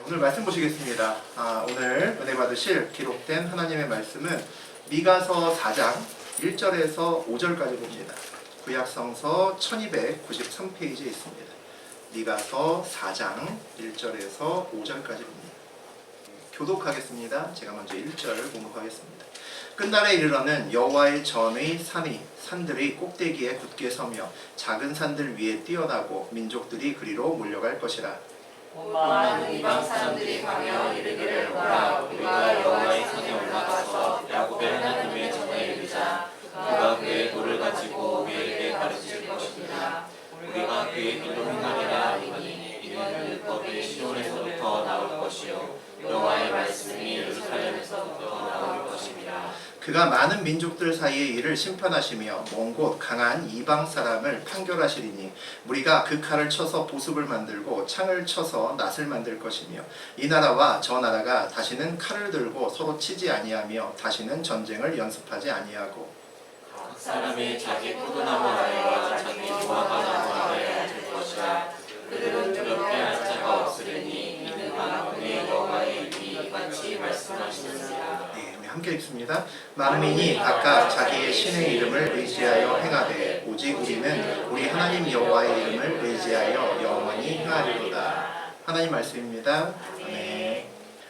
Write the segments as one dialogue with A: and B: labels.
A: 오늘 말씀 보시겠습니다. 오늘 은혜 받으실 기록된 하나님의 말씀은 미가서 4장 1절에서 5절까지 봅니다. 구약성서 1293페이지에 있습니다. 미가서 4장 1절에서 5절까지 봅니다. 교독하겠습니다. 제가 먼저 1절 공독하겠습니다. 끝날에 이르러는 여호와의 전의 산들이 꼭대기에 굳게 서며 작은 산들 위에 뛰어나고 민족들이 그리로 몰려갈 것이라.
B: 많은 이방 사람들이 가며 이르기를 보라 우리가 여호와의 산에 올라가서 야곱의 하나님의 전에 이르자 그가 그의 돌을 가지고 우리에게 가르칠 것이니라. 우리가 그의 길로 행하리라 하니 이는 율법이 시온에서부터 나올 것이요 여호와의 말씀이 예루살렘에서부터 나올 것입니다.
A: 그가 많은 민족들 사이에 이를 심판하시며 먼 곳 강한 이방 사람을 판결하시리니 무리가 그 칼을 쳐서 보습을 만들고 창을 쳐서 낫을 만들 것이며 이 나라와 저 나라가 다시는 칼을 들고 서로 치지 아니하며 다시는 전쟁을 연습하지 아니하고
B: 각 사람이 자기 포도나무 아래와 자기 무화과 나무 아래에 앉을 것이라. 그들은 두렵게 할 자가 없으리니 이는 만군의 여호와의 입이 이같이 말씀하시느니라.
A: 함께 읽습니다. 만민이 각각 자기의 신의 이름을 의지하여 행하되 오직 우리는 우리 하나님 여호와의 이름을 의지하여 영원히 행하리로다. 하나님 말씀입니다. 아멘.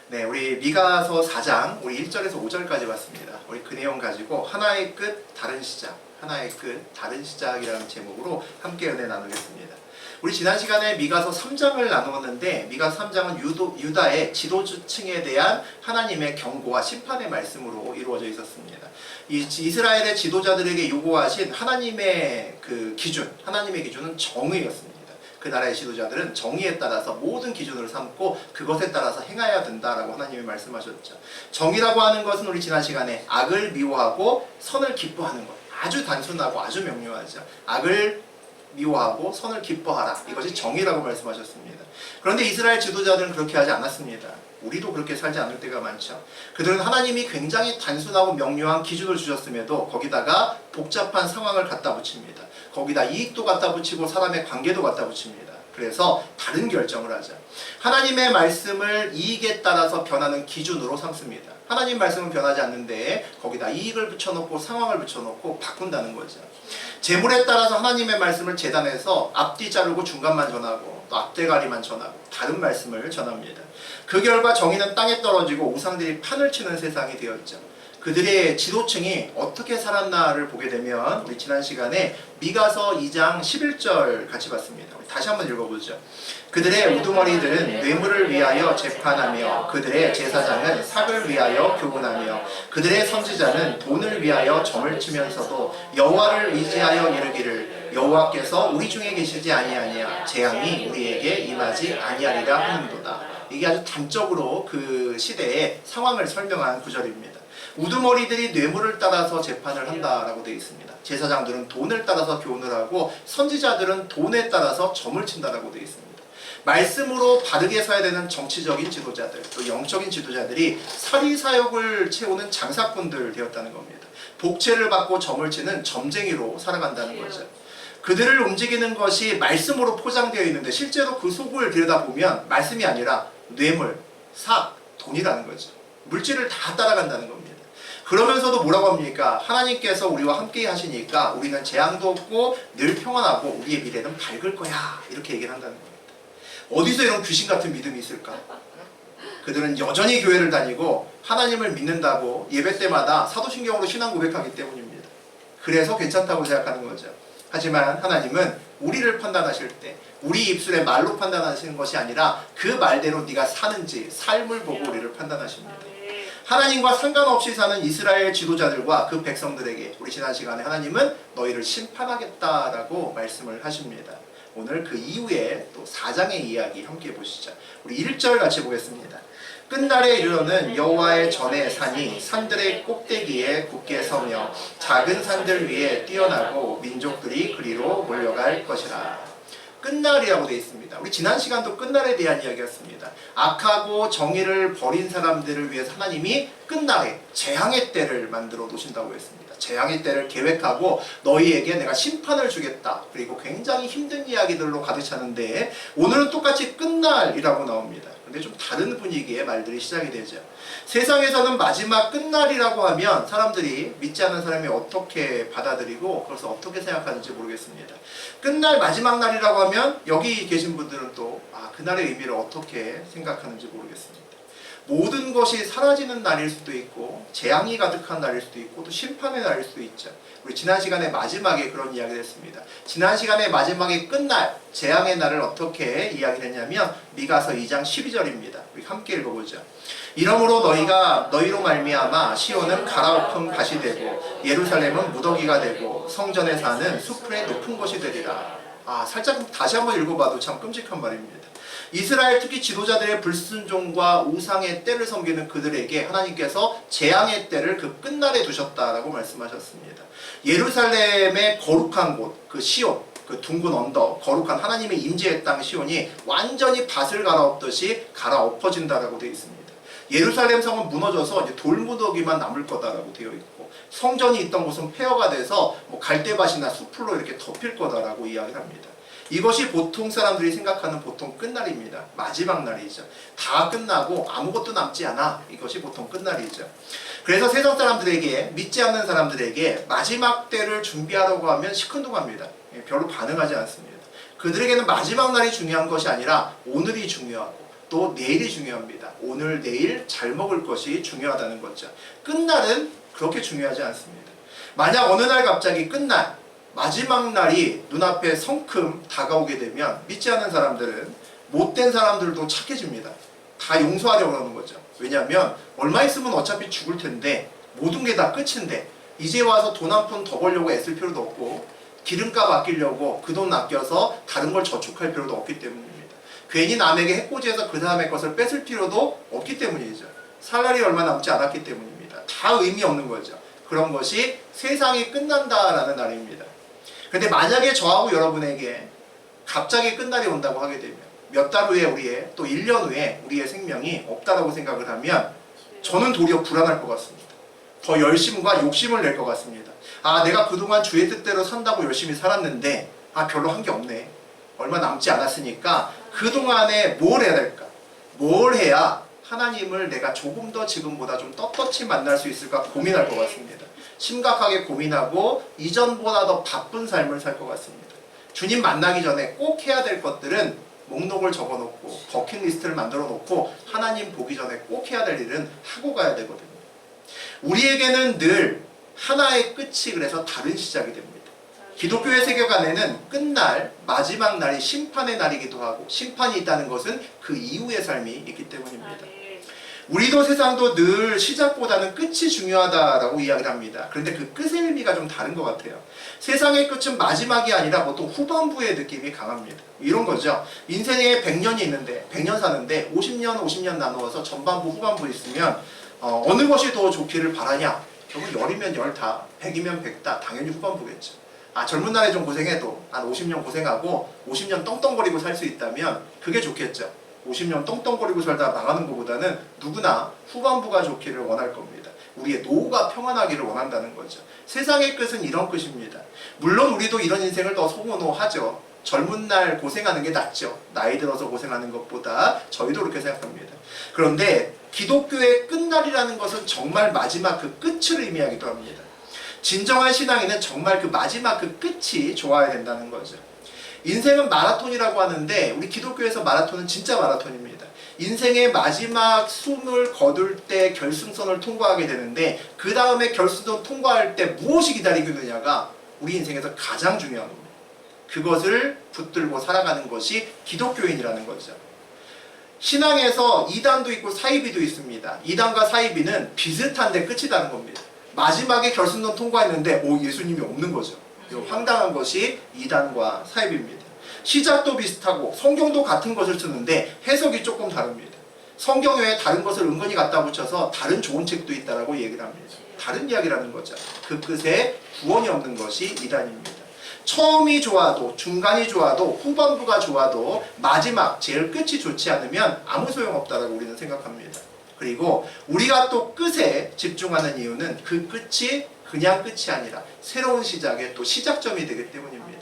A: 네, 우리 미가서 4장 우리 1절에서 5절까지 봤습니다. 우리 그 내용 가지고 하나의 끝 다른 시작, 하나의 끝 다른 시작이라는 제목으로 함께 은혜 나누겠습니다. 우리 지난 시간에 미가서 3장을 나누었는데 미가서 3장은 유다의 지도층에 대한 하나님의 경고와 심판의 말씀으로 이루어져 있었습니다. 이스라엘의 지도자들에게 요구하신 하나님의 그 기준, 하나님의 기준은 정의였습니다. 그 나라의 지도자들은 정의에 따라서 모든 기준을 삼고 그것에 따라서 행해야 된다라고 하나님이 말씀하셨죠. 정의라고 하는 것은 우리 지난 시간에 악을 미워하고 선을 기뻐하는 것, 아주 단순하고 아주 명료하죠. 악을 미워하고 선을 기뻐하라. 이것이 정의라고 말씀하셨습니다. 그런데 이스라엘 지도자들은 그렇게 하지 않았습니다. 우리도 그렇게 살지 않을 때가 많죠. 그들은 하나님이 굉장히 단순하고 명료한 기준을 주셨음에도 거기다가 복잡한 상황을 갖다 붙입니다. 거기다 이익도 갖다 붙이고 사람의 관계도 갖다 붙입니다. 그래서 다른 결정을 하죠. 하나님의 말씀을 이익에 따라서 변하는 기준으로 삼습니다. 하나님 말씀은 변하지 않는데 거기다 이익을 붙여놓고 상황을 붙여놓고 바꾼다는 거죠. 재물에 따라서 하나님의 말씀을 재단해서 앞뒤 자르고 중간만 전하고 또 앞대가리만 전하고 다른 말씀을 전합니다. 그 결과 정의는 땅에 떨어지고 우상들이 판을 치는 세상이 되었죠. 그들의 지도층이 어떻게 살았나를 보게 되면 우리 지난 시간에 미가서 2장 11절 같이 봤습니다. 우리 다시 한번 읽어보죠. 그들의 우두머리들은 뇌물을 위하여 재판하며 그들의 제사장은 삭을 위하여 교훈하며 그들의 선지자는 돈을 위하여 점을 치면서도 여호와를 의지하여 이르기를 여호와께서 우리 중에 계시지 아니하냐 재앙이 우리에게 임하지 아니하리라 하는도다. 이게 아주 단적으로 그 시대의 상황을 설명한 구절입니다. 우두머리들이 뇌물을 따라서 재판을 한다라고 되어 있습니다. 제사장들은 돈을 따라서 교훈을 하고 선지자들은 돈에 따라서 점을 친다라고 되어 있습니다. 말씀으로 바르게 서야 되는 정치적인 지도자들, 또 영적인 지도자들이 사리사욕을 채우는 장사꾼들 되었다는 겁니다. 복채를 받고 점을 치는 점쟁이로 살아간다는 거죠. 그들을 움직이는 것이 말씀으로 포장되어 있는데 실제로 그 속을 들여다보면 말씀이 아니라 뇌물, 삭, 돈이라는 거죠. 물질을 다 따라간다는 겁니다. 그러면서도 뭐라고 합니까? 하나님께서 우리와 함께 하시니까 우리는 재앙도 없고 늘 평안하고 우리의 미래는 밝을 거야. 이렇게 얘기를 한다는 겁니다. 어디서 이런 귀신 같은 믿음이 있을까? 그들은 여전히 교회를 다니고 하나님을 믿는다고 예배 때마다 사도신경으로 신앙 고백하기 때문입니다. 그래서 괜찮다고 생각하는 거죠. 하지만 하나님은 우리를 판단하실 때 우리 입술의 말로 판단하시는 것이 아니라 그 말대로 네가 사는지 삶을 보고 우리를 판단하십니다. 하나님과 상관없이 사는 이스라엘 지도자들과 그 백성들에게 우리 지난 시간에 하나님은 너희를 심판하겠다라고 말씀을 하십니다. 오늘 그 이후에 또 4장의 이야기 함께 보시죠. 우리 1절 같이 보겠습니다. 끝날에 이르러는 여호와의 전의 산이 산들의 꼭대기에 굳게 서며 작은 산들 위에 뛰어나고 민족들이 그리로 몰려갈 것이라. 끝날이라고 되어 있습니다. 우리 지난 시간도 끝날에 대한 이야기였습니다. 악하고 정의를 버린 사람들을 위해서 하나님이 끝날에 재앙의 때를 만들어 놓으신다고 했습니다. 재앙의 때를 계획하고 너희에게 내가 심판을 주겠다. 그리고 굉장히 힘든 이야기들로 가득 차는데 오늘은 똑같이 끝날이라고 나옵니다. 근데 좀 다른 분위기의 말들이 시작이 되죠. 세상에서는 마지막 끝날이라고 하면 사람들이 믿지 않는 사람이 어떻게 받아들이고 그것을 어떻게 생각하는지 모르겠습니다. 끝날 마지막 날이라고 하면 여기 계신 분들은 또 그날의 의미를 어떻게 생각하는지 모르겠습니다. 모든 것이 사라지는 날일 수도 있고 재앙이 가득한 날일 수도 있고 또 심판의 날일 수도 있죠. 우리 지난 시간에 마지막에 그런 이야기를 했습니다. 지난 시간에 마지막에 끝날 재앙의 날을 어떻게 이야기를 했냐면 미가서 2장 12절입니다. 우리 함께 읽어보죠. 이러므로 너희로 말미암아 시온은 갈아엎은 밭이 되고 예루살렘은 무더기가 되고 성전에 사는 수풀의 높은 곳이 되리라. 살짝 다시 한번 읽어봐도 참 끔찍한 말입니다. 이스라엘 특히 지도자들의 불순종과 우상의 때를 섬기는 그들에게 하나님께서 재앙의 때를 그 끝날에 두셨다라고 말씀하셨습니다. 예루살렘의 거룩한 곳, 그 시온, 그 둥근 언덕, 거룩한 하나님의 임재의 땅 시온이 완전히 밭을 갈아엎듯이 갈아엎어진다라고 되어 있습니다. 예루살렘 성은 무너져서 이제 돌무더기만 남을 거다라고 되어 있고 성전이 있던 곳은 폐허가 돼서 갈대밭이나 수풀로 이렇게 덮일 거다라고 이야기를 합니다. 이것이 보통 사람들이 생각하는 보통 끝날입니다. 마지막 날이죠. 다 끝나고 아무것도 남지 않아. 이것이 보통 끝날이죠. 그래서 세상 사람들에게, 믿지 않는 사람들에게 마지막 때를 준비하라고 하면 시큰둥합니다. 별로 반응하지 않습니다. 그들에게는 마지막 날이 중요한 것이 아니라 오늘이 중요하고 또 내일이 중요합니다. 오늘, 내일 잘 먹을 것이 중요하다는 거죠. 끝날은 그렇게 중요하지 않습니다. 만약 어느 날 갑자기 끝날, 마지막 날이 눈앞에 성큼 다가오게 되면 믿지 않는 사람들은 못된 사람들도 착해집니다. 다 용서하려고 하는 거죠. 왜냐하면 얼마 있으면 어차피 죽을 텐데 모든 게 다 끝인데 이제 와서 돈 한 푼 더 벌려고 애쓸 필요도 없고 기름값 아끼려고 그 돈 아껴서 다른 걸 저축할 필요도 없기 때문입니다. 괜히 남에게 해코지해서 그 사람의 것을 뺏을 필요도 없기 때문이죠. 살 날이 얼마 남지 않았기 때문입니다. 다 의미 없는 거죠. 그런 것이 세상이 끝난다라는 날입니다. 근데 만약에 저하고 여러분에게 갑자기 끝날이 온다고 하게 되면 몇 달 후에 우리의 또 1년 후에 우리의 생명이 없다라고 생각을 하면 저는 도리어 불안할 것 같습니다. 더 열심과 욕심을 낼 것 같습니다. 내가 그동안 주의 뜻대로 산다고 열심히 살았는데 별로 한 게 없네. 얼마 남지 않았으니까 그동안에 뭘 해야 될까? 뭘 해야 하나님을 내가 조금 더 지금보다 좀 떳떳이 만날 수 있을까 고민할 것 같습니다. 심각하게 고민하고 이전보다 더 바쁜 삶을 살 것 같습니다. 주님 만나기 전에 꼭 해야 될 것들은 목록을 적어놓고 버킷리스트를 만들어 놓고 하나님 보기 전에 꼭 해야 될 일은 하고 가야 되거든요. 우리에게는 늘 하나의 끝이 그래서 다른 시작이 됩니다. 기독교의 세계관에는 끝날 마지막 날이 심판의 날이기도 하고 심판이 있다는 것은 그 이후의 삶이 있기 때문입니다. 우리도 세상도 늘 시작보다는 끝이 중요하다라고 이야기를 합니다. 그런데 그 끝의 의미가 좀 다른 것 같아요. 세상의 끝은 마지막이 아니라 보통 후반부의 느낌이 강합니다. 이런 거죠. 인생에 100년이 있는데 100년 사는데 50년 나누어서 전반부 후반부 있으면 어느 것이 더 좋기를 바라냐? 결국 10이면 10다, 100이면 100다. 당연히 후반부겠죠. 젊은 날에 좀 고생해도 한 50년 고생하고 50년 떵떵거리고 살 수 있다면 그게 좋겠죠. 50년 떵떵거리고 살다 나가는 것보다는 누구나 후반부가 좋기를 원할 겁니다. 우리의 노후가 평안하기를 원한다는 거죠. 세상의 끝은 이런 끝입니다. 물론 우리도 이런 인생을 더 소원호하죠. 젊은 날 고생하는 게 낫죠. 나이 들어서 고생하는 것보다 저희도 그렇게 생각합니다. 그런데 기독교의 끝날이라는 것은 정말 마지막 그 끝을 의미하기도 합니다. 진정한 신앙인은 정말 그 마지막 그 끝이 좋아야 된다는 거죠. 인생은 마라톤이라고 하는데 우리 기독교에서 마라톤은 진짜 마라톤입니다. 인생의 마지막 숨을 거둘 때 결승선을 통과하게 되는데 그 다음에 결승선 통과할 때 무엇이 기다리고 있느냐가 우리 인생에서 가장 중요한 겁니다. 그것을 붙들고 살아가는 것이 기독교인이라는 거죠. 신앙에서 이단도 있고 사이비도 있습니다. 이단과 사이비는 비슷한데 끝이 다른 겁니다. 마지막에 결승선 통과했는데 예수님이 없는 거죠. 황당한 것이 이단과 사입입니다. 시작도 비슷하고 성경도 같은 것을 쓰는데 해석이 조금 다릅니다. 성경 외에 다른 것을 은근히 갖다 붙여서 다른 좋은 책도 있다라고 얘기를 합니다. 다른 이야기라는 거죠. 그 끝에 구원이 없는 것이 이단입니다. 처음이 좋아도 중간이 좋아도 후반부가 좋아도 마지막 제일 끝이 좋지 않으면 아무 소용없다라고 우리는 생각합니다. 그리고 우리가 또 끝에 집중하는 이유는 그 끝이 그냥 끝이 아니라 새로운 시작의 또 시작점이 되기 때문입니다.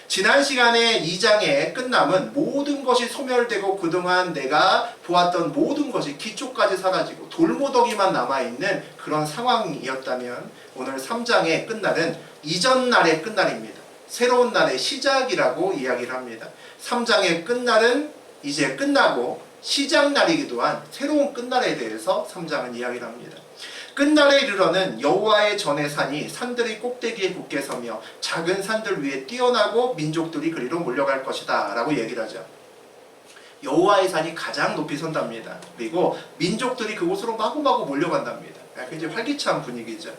A: 지난 시간에 2장의 끝남은 모든 것이 소멸되고 그동안 내가 보았던 모든 것이 기초까지 사라지고 돌무더기만 남아있는 그런 상황이었다면, 오늘 3장의 끝날은 이전 날의 끝날입니다. 새로운 날의 시작이라고 이야기를 합니다. 3장의 끝날은 이제 끝나고 시작날이기도 한 새로운 끝날에 대해서 3장은 이야기를 합니다. 끝날에 이르러는 여호와의 전의 산이 산들의 꼭대기에 굳게 서며 작은 산들 위에 뛰어나고 민족들이 그리로 몰려갈 것이다 라고 얘기를 하죠. 여호와의 산이 가장 높이 선답니다. 그리고 민족들이 그곳으로 마구마구 몰려간답니다. 굉장히 활기찬 분위기죠.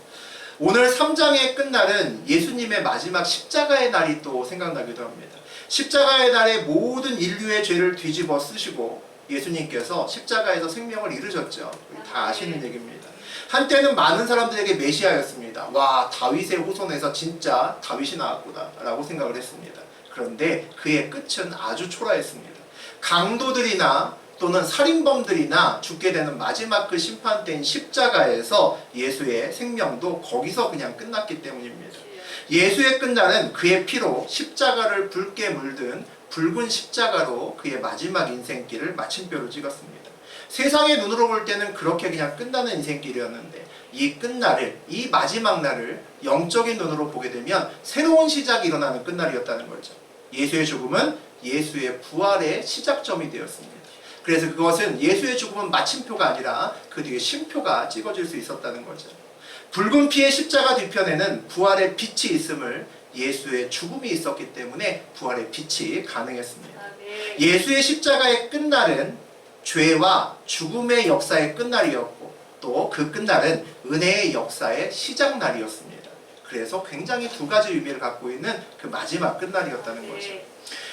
A: 오늘 3장의 끝날은 예수님의 마지막 십자가의 날이 또 생각나기도 합니다. 십자가의 날에 모든 인류의 죄를 뒤집어 쓰시고 예수님께서 십자가에서 생명을 이루셨죠. 다 아시는 얘기입니다. 한때는 많은 사람들에게 메시아였습니다. 와, 다윗의 후손에서 진짜 다윗이 나왔구나 라고 생각을 했습니다. 그런데 그의 끝은 아주 초라했습니다. 강도들이나 또는 살인범들이나 죽게 되는 마지막 그 심판대인 십자가에서 예수의 생명도 거기서 그냥 끝났기 때문입니다. 예수의 끝날은 그의 피로 십자가를 붉게 물든 붉은 십자가로 그의 마지막 인생길을 마침표로 찍었습니다. 세상의 눈으로 볼 때는 그렇게 그냥 끝나는 인생길이었는데, 이 끝날을, 이 마지막 날을 영적인 눈으로 보게 되면 새로운 시작이 일어나는 끝날이었다는 거죠. 예수의 죽음은 예수의 부활의 시작점이 되었습니다. 그래서 그것은 예수의 죽음은 마침표가 아니라 그 뒤에 쉼표가 찍어질 수 있었다는 거죠. 붉은 피의 십자가 뒤편에는 부활의 빛이 있음을, 예수의 죽음이 있었기 때문에 부활의 빛이 가능했습니다. 예수의 십자가의 끝날은 죄와 죽음의 역사의 끝날이었고, 또 그 끝날은 은혜의 역사의 시작날이었습니다. 그래서 굉장히 두 가지 의미를 갖고 있는 그 마지막 끝날이었다는 거죠.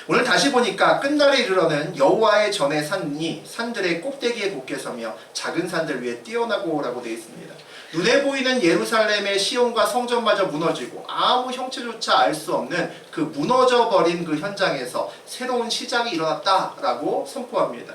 A: 오늘 다시 보니까 끝날에 이르러는 여호와의 전의 산이 산들의 꼭대기에 굳게 서며 작은 산들 위에 뛰어나고 라고 되어 있습니다. 눈에 보이는 예루살렘의 시온과 성전마저 무너지고 아무 형체조차 알 수 없는 그 무너져버린 그 현장에서 새로운 시작이 일어났다라고 선포합니다.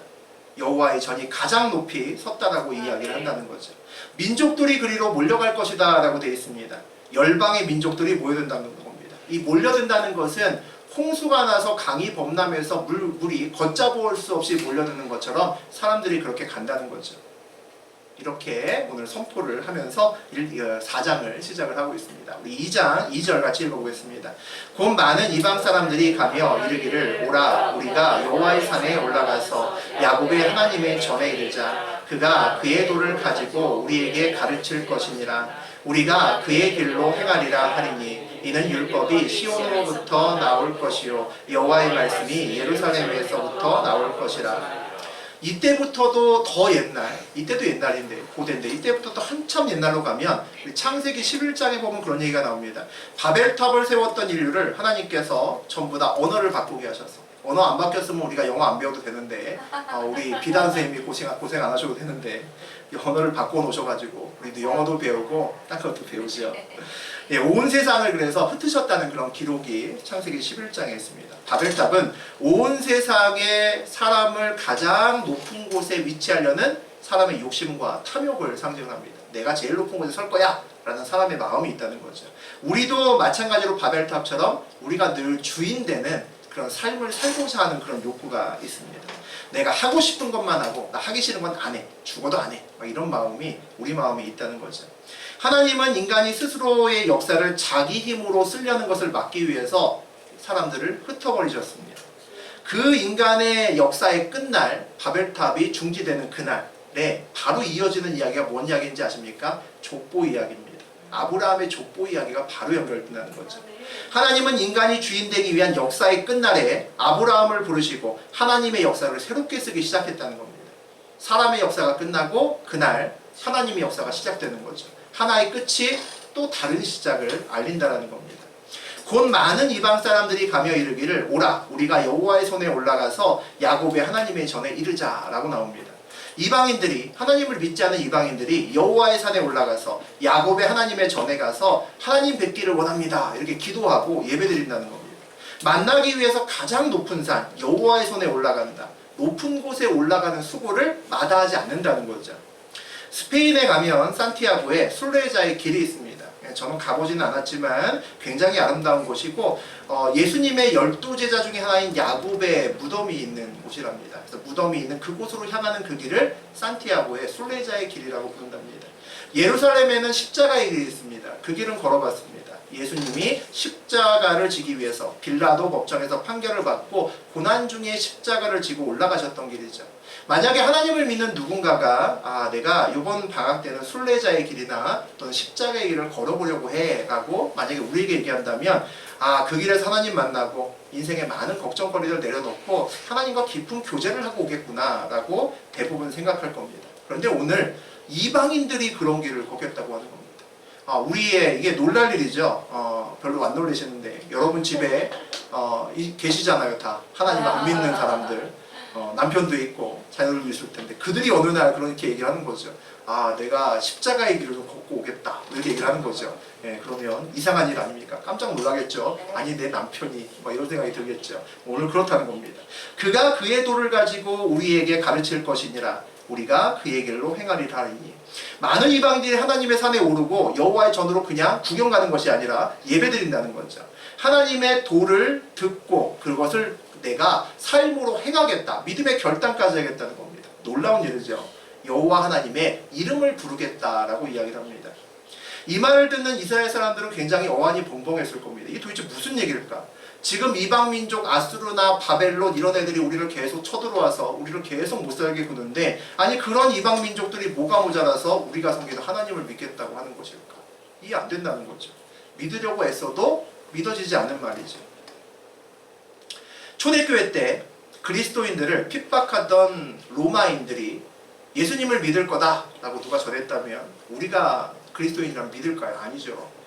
A: 여호와의 전이 가장 높이 섰다라고 이야기를 한다는 거죠. 민족들이 그리로 몰려갈 것이다 라고 되어 있습니다. 열방의 민족들이 모여든다는 겁니다. 이 몰려든다는 것은 홍수가 나서 강이 범람해서 물이 걷잡을 수 없이 몰려드는 것처럼 사람들이 그렇게 간다는 거죠. 이렇게 오늘 선포를 하면서 4장을 시작을 하고 있습니다. 우리 2장 2절 같이 읽어보겠습니다. 곧 많은 이방 사람들이 가며 이르기를, 오라, 우리가 여호와의 산에 올라가서 야곱의 하나님의 전에 이르자. 그가 그의 도를 가지고 우리에게 가르칠 것이니라. 우리가 그의 길로 행하리라 하리니 이는 율법이 시온으로부터 나올 것이요 여호와의 말씀이 예루살렘에서부터 나올 것이라. 이때부터도 더 옛날, 이때도 옛날인데 고대인데, 이때부터도 한참 옛날로 가면 창세기 11장에 보면 그런 얘기가 나옵니다. 바벨탑을 세웠던 인류를 하나님께서 전부 다 언어를 바꾸게 하셔서, 언어 안 바뀌었으면 우리가 영어 안 배워도 되는데, 우리 비단 선생님이 고생 안 하셔도 되는데 언어를 바꿔 놓으셔가지고 우리도 영어도 배우고 딴 것도 배우죠. 예, 온 세상을 그래서 흩으셨다는 그런 기록이 창세기 11장에 있습니다. 바벨탑은 온 세상의 사람을 가장 높은 곳에 위치하려는 사람의 욕심과 탐욕을 상징합니다. 내가 제일 높은 곳에 설 거야 라는 사람의 마음이 있다는 거죠. 우리도 마찬가지로 바벨탑처럼 우리가 늘 주인 되는 그런 삶을 살고자 하는 그런 욕구가 있습니다. 내가 하고 싶은 것만 하고 나 하기 싫은 건 안 해. 죽어도 안 해. 이런 마음이 우리 마음에 있다는 거죠. 하나님은 인간이 스스로의 역사를 자기 힘으로 쓰려는 것을 막기 위해서 사람들을 흩어버리셨습니다. 그 인간의 역사의 끝날, 바벨탑이 중지되는 그날에 바로 이어지는 이야기가 뭔 이야기인지 아십니까? 족보 이야기입니다. 아브라함의 족보 이야기가 바로 연결된다는 거죠. 하나님은 인간이 주인 되기 위한 역사의 끝날에 아브라함을 부르시고 하나님의 역사를 새롭게 쓰기 시작했다는 겁니다. 사람의 역사가 끝나고 그날 하나님의 역사가 시작되는 거죠. 하나의 끝이 또 다른 시작을 알린다는 겁니다. 곧 많은 이방 사람들이 가며 이르기를, 오라, 우리가 여호와의 손에 올라가서 야곱의 하나님의 전에 이르자 라고 나옵니다. 이방인들이, 하나님을 믿지 않은 이방인들이 여호와의 산에 올라가서 야곱의 하나님의 전에 가서 하나님 뵙기를 원합니다 이렇게 기도하고 예배드린다는 겁니다. 만나기 위해서 가장 높은 산 여호와의 손에 올라간다. 높은 곳에 올라가는 수고를 마다하지 않는다는 거죠. 스페인에 가면 산티아고에 순례자의 길이 있습니다. 저는 가보지는 않았지만 굉장히 아름다운 곳이고 예수님의 12제자 중에 하나인 야곱의 무덤이 있는 곳이랍니다. 그래서 무덤이 있는 그곳으로 향하는 그 길을 산티아고의 순례자의 길이라고 부른답니다. 예루살렘에는 십자가의 길이 있습니다. 그 길은 걸어봤습니다. 예수님이 십자가를 지기 위해서 빌라도 법정에서 판결을 받고 고난 중에 십자가를 지고 올라가셨던 길이죠. 만약에 하나님을 믿는 누군가가 내가 이번 방학 때는 순례자의 길이나 또는 십자가의 길을 걸어보려고 해 라고 만약에 우리에게 얘기한다면 그 길에서 하나님 만나고 인생의 많은 걱정거리를 내려놓고 하나님과 깊은 교제를 하고 오겠구나 라고 대부분 생각할 겁니다. 그런데 오늘 이방인들이 그런 길을 걷겠다고 하는 겁니다. 우리의 이게 놀랄 일이죠. 별로 안 놀라시는데 여러분 집에 계시잖아요. 다 하나님 안 믿는 사람들, 남편도 있고 자녀들도 있을 텐데 그들이 어느 날 그렇게 얘기를 하는 거죠. 내가 십자가의 길을 좀 걷고 오겠다 이렇게 얘기를 하는 거죠. 그러면 이상한 일 아닙니까? 깜짝 놀라겠죠. 아니 내 남편이 이런 생각이 들겠죠. 오늘 그렇다는 겁니다. 그가 그의 도를 가지고 우리에게 가르칠 것이니라. 우리가 그의 길로 행하리라 하리니. 많은 이방인들이 하나님의 산에 오르고 여호와의 전으로 그냥 구경 가는 것이 아니라 예배드린다는 거죠. 하나님의 도를 듣고 그것을 내가 삶으로 행하겠다. 믿음의 결단까지 하겠다는 겁니다. 놀라운 일이죠. 여호와 하나님의 이름을 부르겠다라고 이야기를 합니다. 이 말을 듣는 이스라엘 사람들은 굉장히 어안이 벙벙했을 겁니다. 이게 도대체 무슨 얘기일까? 지금 이방민족 아수르나 바벨론 이런 애들이 우리를 계속 쳐들어와서 우리를 계속 못살게 구는데 아니 그런 이방민족들이 뭐가 모자라서 우리가 섬기는 하나님을 믿겠다고 하는 것일까? 이해 안 된다는 거죠. 믿으려고 애써도 믿어지지 않는 말이죠. 초대교회 때 그리스도인들을 핍박하던 로마인들이 예수님을 믿을 거다라고 누가 전했다면 우리가 그리스도인이라면 믿을까요? 아니죠.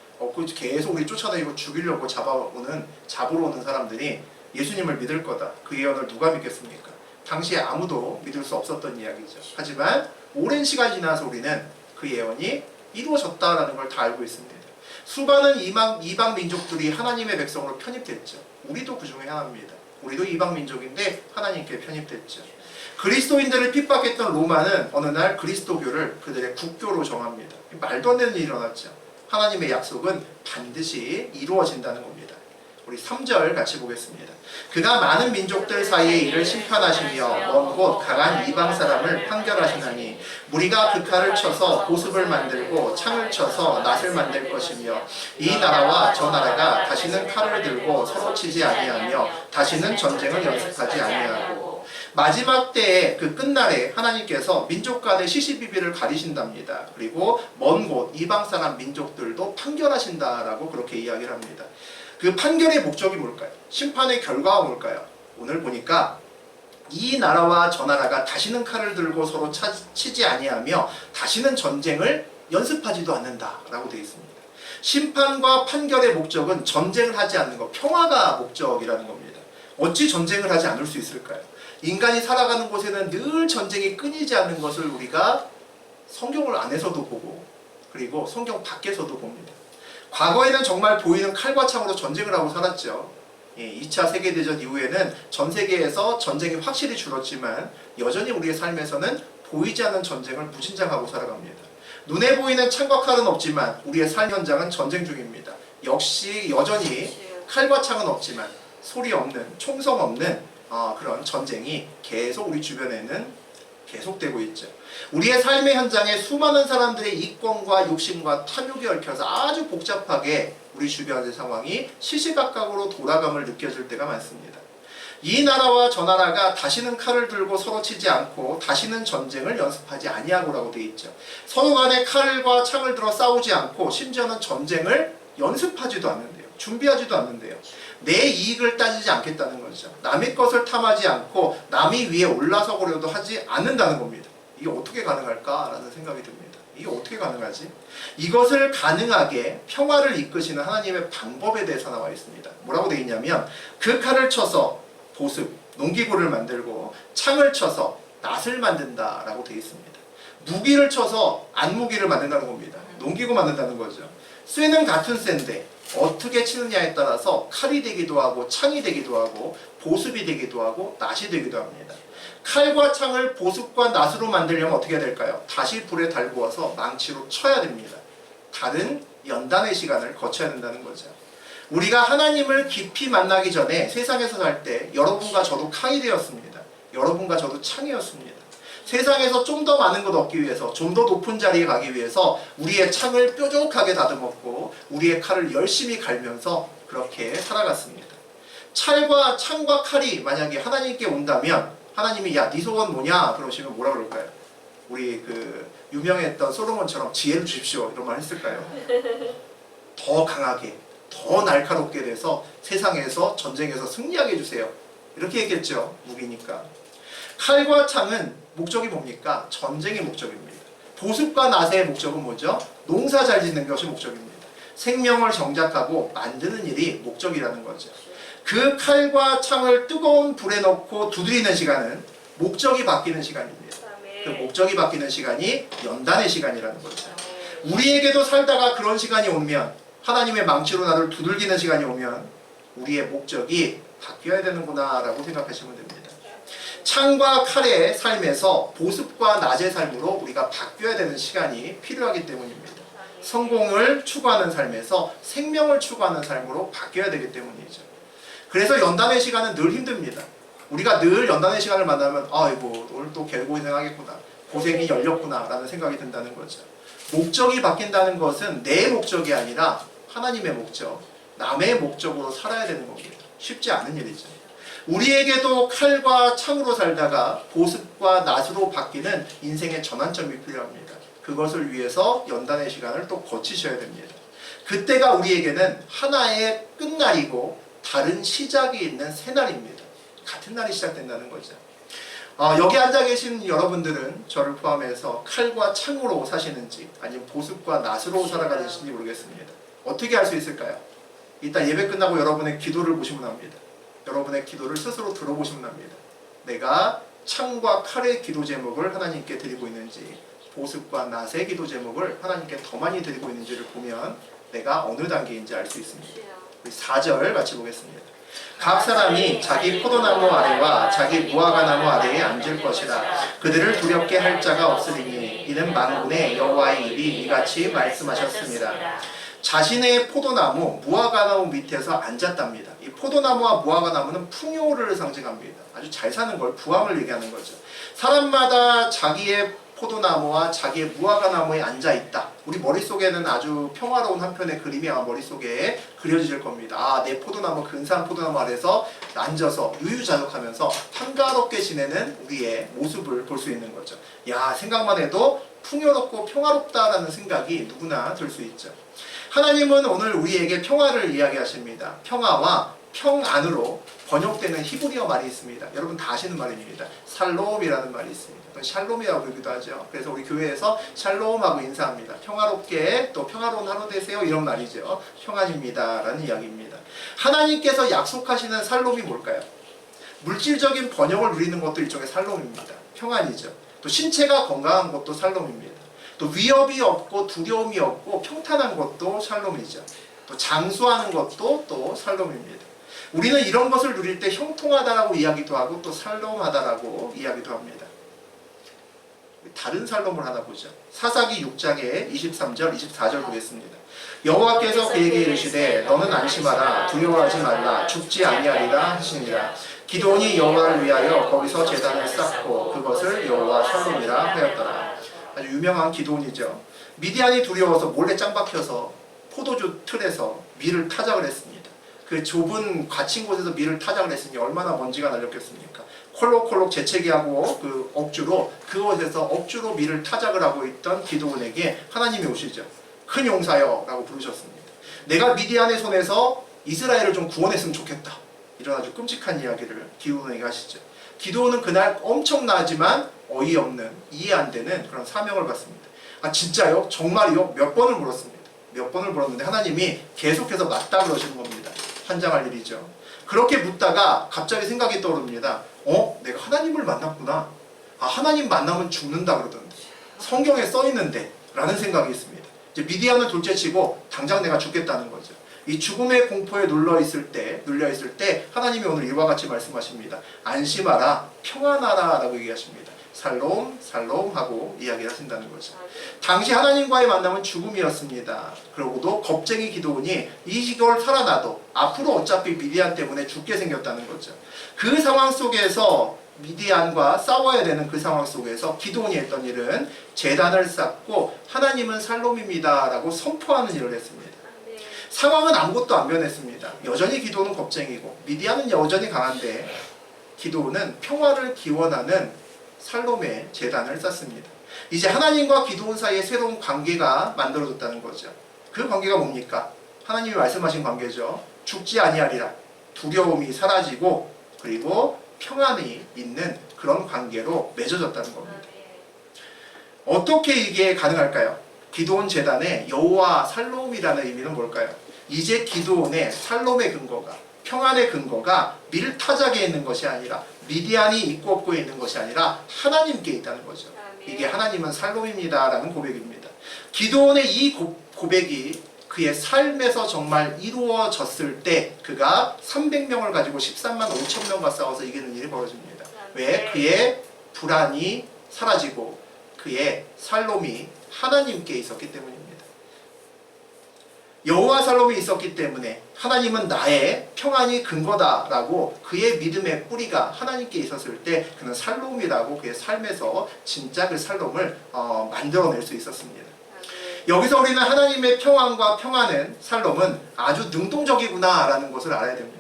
A: 계속 우리 쫓아다니고 죽이려고 잡으러 오는 사람들이 예수님을 믿을 거다. 그 예언을 누가 믿겠습니까? 당시에 아무도 믿을 수 없었던 이야기죠. 하지만 오랜 시간이 지나서 우리는 그 예언이 이루어졌다라는 걸 다 알고 있습니다. 수많은 이방 민족들이 하나님의 백성으로 편입됐죠. 우리도 그 중에 하나입니다. 우리도 이방 민족인데 하나님께 편입됐죠. 그리스도인들을 핍박했던 로마는 어느 날 그리스도교를 그들의 국교로 정합니다. 말도 안 되는 일이 일어났죠. 하나님의 약속은 반드시 이루어진다는 겁니다. 우리 3절 같이 보겠습니다. 그가 많은 민족들 사이의 일을 심판하시며 먼 곳 강한 이방 사람을 판결하시나니 무리가 그 칼을 쳐서 보습을 만들고 창을 쳐서 낫을 만들 것이며 이 나라와 저 나라가 다시는 칼을 들고 서로 치지 아니하며 다시는 전쟁을 연습하지 아니하고 마지막 때의 그 끝날에 하나님께서 민족 간의 시시비비를 가리신답니다. 그리고 먼 곳 이방 사람 민족들도 판결하신다라고 그렇게 이야기를 합니다. 그 판결의 목적이 뭘까요? 심판의 결과가 뭘까요? 오늘 보니까 이 나라와 저 나라가 다시는 칼을 들고 서로 치지 아니하며 다시는 전쟁을 연습하지도 않는다라고 되어 있습니다. 심판과 판결의 목적은 전쟁을 하지 않는 것, 평화가 목적이라는 겁니다. 어찌 전쟁을 하지 않을 수 있을까요? 인간이 살아가는 곳에는 늘 전쟁이 끊이지 않는 것을 우리가 성경을 안에서도 보고 그리고 성경 밖에서도 봅니다. 과거에는 정말 보이는 칼과 창으로 전쟁을 하고 살았죠. 2차 세계대전 이후에는 전 세계에서 전쟁이 확실히 줄었지만 여전히 우리의 삶에서는 보이지 않는 전쟁을 무진장하고 살아갑니다. 눈에 보이는 창과 칼은 없지만 우리의 삶 현장은 전쟁 중입니다. 역시 여전히 칼과 창은 없지만 소리 없는, 총성 없는 그런 전쟁이 계속 우리 주변에는 계속되고 있죠. 우리의 삶의 현장에 수많은 사람들의 이권과 욕심과 탐욕이 얽혀서 아주 복잡하게 우리 주변의 상황이 시시각각으로 돌아감을 느껴질 때가 많습니다. 이 나라와 저 나라가 다시는 칼을 들고 서로 치지 않고 다시는 전쟁을 연습하지 아니하고라고 되어 있죠. 서로 간에 칼과 창을 들어 싸우지 않고 심지어는 전쟁을 연습하지도 않는데요. 준비하지도 않는데요. 내 이익을 따지지 않겠다는 거죠. 남의 것을 탐하지 않고 남이 위에 올라서고려도 하지 않는다는 겁니다. 이게 어떻게 가능할까라는 생각이 듭니다. 이게 어떻게 가능하지? 이것을 가능하게 평화를 이끄시는 하나님의 방법에 대해서 나와 있습니다. 뭐라고 되어 있냐면 그 칼을 쳐서 보습, 농기구를 만들고 창을 쳐서 낫을 만든다라고 되어 있습니다. 무기를 쳐서 안무기를 만든다는 겁니다. 농기구 만든다는 거죠. 쇠는 같은 쇠인데 어떻게 치느냐에 따라서 칼이 되기도 하고 창이 되기도 하고 보습이 되기도 하고 낫이 되기도 합니다. 칼과 창을 보습과 낫으로 만들려면 어떻게 해야 될까요? 다시 불에 달구어서 망치로 쳐야 됩니다. 다른 연단의 시간을 거쳐야 된다는 거죠. 우리가 하나님을 깊이 만나기 전에 세상에서 살 때 여러분과 저도 칼이 되었습니다. 여러분과 저도 창이었습니다. 세상에서 좀 더 많은 것 얻기 위해서, 좀 더 높은 자리에 가기 위해서 우리의 창을 뾰족하게 다듬었고 우리의 칼을 열심히 갈면서 그렇게 살아갔습니다. 창과 칼이 만약에 하나님께 온다면 하나님이 야, 네 소원 뭐냐? 그러시면 뭐라 그럴까요? 우리 그 유명했던 솔로몬처럼 지혜를 주십시오 이런 말 했을까요? 더 강하게, 더 날카롭게 돼서 세상에서 전쟁에서 승리하게 해주세요. 이렇게 얘기했죠. 무기니까. 칼과 창은 목적이 뭡니까? 전쟁의 목적입니다. 보습과 나세의 목적은 뭐죠? 농사 잘 짓는 것이 목적입니다. 생명을 정작하고 만드는 일이 목적이라는 거죠. 그 칼과 창을 뜨거운 불에 넣고 두드리는 시간은 목적이 바뀌는 시간입니다. 그 목적이 바뀌는 시간이 연단의 시간이라는 거죠. 우리에게도 살다가 그런 시간이 오면, 하나님의 망치로 나를 두들기는 시간이 오면 우리의 목적이 바뀌어야 되는구나 라고 생각하시면 됩니다. 창과 칼의 삶에서 보습과 낮의 삶으로 우리가 바뀌어야 되는 시간이 필요하기 때문입니다. 성공을 추구하는 삶에서 생명을 추구하는 삶으로 바뀌어야 되기 때문이죠. 그래서 연단의 시간은 늘 힘듭니다. 우리가 늘 연단의 시간을 만나면 아이고 오늘 또 개고생하겠구나, 고생이 열렸구나 라는 생각이 든다는 거죠. 목적이 바뀐다는 것은 내 목적이 아니라 하나님의 목적, 남의 목적으로 살아야 되는 겁니다. 쉽지 않은 일이죠. 우리에게도 칼과 창으로 살다가 보습과 낫으로 바뀌는 인생의 전환점이 필요합니다. 그것을 위해서 연단의 시간을 또 거치셔야 됩니다. 그때가 우리에게는 하나의 끝날이고 다른 시작이 있는 새 날입니다. 같은 날이 시작된다는 거죠. 여기 앉아 계신 여러분들은 저를 포함해서 칼과 창으로 사시는지 아니면 보습과 낫으로 살아가는지 모르겠습니다. 어떻게 할 수 있을까요? 이따 예배 끝나고 여러분의 기도를 보시면 합니다. 여러분의 기도를 스스로 들어보시면 합니다. 내가 창과 칼의 기도 제목을 하나님께 드리고 있는지, 보습과 낫의 기도 제목을 하나님께 더 많이 드리고 있는지를 보면 내가 어느 단계인지 알 수 있습니다. 우리 4절 같이 보겠습니다. 각 사람이 자기 포도나무 아래와 자기 무화과 나무 아래에 앉을 것이라. 그들을 두렵게 할 자가 없으리니 이는 만군의 여호와의 입이 이같이 말씀하셨습니다. 자신의 포도나무, 무화과나무 밑에서 앉았답니다. 이 포도나무와 무화과나무는 풍요를 상징합니다. 아주 잘 사는 걸, 부함을 얘기하는 거죠. 사람마다 자기의 포도나무와 자기의 무화과나무에 앉아있다. 우리 머릿속에는 아주 평화로운 한 편의 그림이 아마 머릿속에 그려질 겁니다. 내 포도나무, 근사한 포도나무 아래서 앉아서 유유자적하면서 한가롭게 지내는 우리의 모습을 볼 수 있는 거죠. 야, 생각만 해도 풍요롭고 평화롭다라는 생각이 누구나 들 수 있죠. 하나님은 오늘 우리에게 평화를 이야기하십니다. 평화와 평안으로 번역되는 히브리어 말이 있습니다. 여러분 다 아시는 말입니다. 샬롬이라는 말이 있습니다. 샬롬이라고 부르기도 하죠. 그래서 우리 교회에서 샬롬하고 인사합니다. 평화롭게 또 평화로운 하루 되세요 이런 말이죠. 평안입니다 라는 이야기입니다. 하나님께서 약속하시는 샬롬이 뭘까요? 물질적인 번영을 누리는 것도 일종의 샬롬입니다. 평안이죠. 또 신체가 건강한 것도 샬롬입니다. 또 위협이 없고 두려움이 없고 평탄한 것도 샬롬이죠. 또 장수하는 것도 또 샬롬입니다. 우리는 이런 것을 누릴 때 형통하다라고 이야기도 하고 또 샬롬하다라고 이야기도 합니다. 다른 샬롬을 하나 보죠. 사사기 6장의 23절, 24절 보겠습니다. 여호와께서 그에게 이르시되 너는 안심하라, 두려워하지 말라, 죽지 아니하리라 하시니라. 기드온이 여호와를 위하여 거기서 제단을 쌓고 그것을 여호와 샬롬이라 하였더라. 아주 유명한 기드온이죠. 미디안이 두려워서 몰래 짱 박혀서 포도주 틀에서 밀을 타작을 했습니다. 그 좁은 갇힌 곳에서 밀을 타작을 했으니 얼마나 먼지가 날렸겠습니까? 콜록콜록 재채기하고 그 억주로 그곳에서 억주로 밀을 타작을 하고 있던 기드온에게 하나님이 오시죠. 큰 용사여 라고 부르셨습니다. 내가 미디안의 손에서 이스라엘을 좀 구원했으면 좋겠다. 이런 아주 끔찍한 이야기를 기드온에게 하시죠. 기드온은 그날 엄청나지만 어이없는, 이해 안 되는 그런 사명을 받습니다. 아 진짜요? 정말이요? 몇 번을 물었습니다. 몇 번을 물었는데 하나님이 계속해서 맞다 그러시는 겁니다. 환장할 일이죠. 그렇게 묻다가 갑자기 생각이 떠오릅니다. 내가 하나님을 만났구나. 하나님 만나면 죽는다 그러던데. 성경에 써있는데 라는 생각이 있습니다. 이제 미디안을 둘째치고 당장 내가 죽겠다는 거죠. 이 죽음의 공포에 눌려 있을 때 하나님이 오늘 이와 같이 말씀하십니다. 안심하라, 평안하라 라고 얘기하십니다. 살롬 살롬 하고 이야기를 하신다는 거죠. 당시 하나님과의 만남은 죽음이었습니다. 그러고도 겁쟁이 기도원이 이 시골 살아나도 앞으로 어차피 미디안 때문에 죽게 생겼다는 거죠. 그 상황 속에서 미디안과 싸워야 되는 그 상황 속에서 기도원이 했던 일은 제단을 쌓고 하나님은 살롬입니다 라고 선포하는 일을 했습니다. 상황은 아무것도 안 변했습니다. 여전히 기도원은 겁쟁이고 미디안은 여전히 강한데 기도원은 평화를 기원하는 살롬의 제단을 쌓습니다. 이제 하나님과 기도원 사이에 새로운 관계가 만들어졌다는 거죠. 그 관계가 뭡니까? 하나님이 말씀하신 관계죠. 죽지 아니하리라. 두려움이 사라지고 그리고 평안이 있는 그런 관계로 맺어졌다는 겁니다. 어떻게 이게 가능할까요? 기도원 제단의 여호와 살롬이라는 의미는 뭘까요? 이제 기도원의 살롬의 근거가, 평안의 근거가 밀타작에 있는 것이 아니라 미디안이 있고 없고에 있는 것이 아니라 하나님께 있다는 거죠. 이게 하나님은 살롬입니다 라는 고백입니다. 기도원의 이 고백이 그의 삶에서 정말 이루어졌을 때 그가 300명을 가지고 13만 5천 명과 싸워서 이기는 일이 벌어집니다. 왜? 그의 불안이 사라지고 그의 살롬이 하나님께 있었기 때문입니다. 여호와 살롬이 있었기 때문에 하나님은 나의 평안이 근거다라고 그의 믿음의 뿌리가 하나님께 있었을 때 그는 살롬이라고 그의 삶에서 진짜 그 살롬을 만들어낼 수 있었습니다. 여기서 우리는 하나님의 평안과 평안은 살롬은 아주 능동적이구나 라는 것을 알아야 됩니다.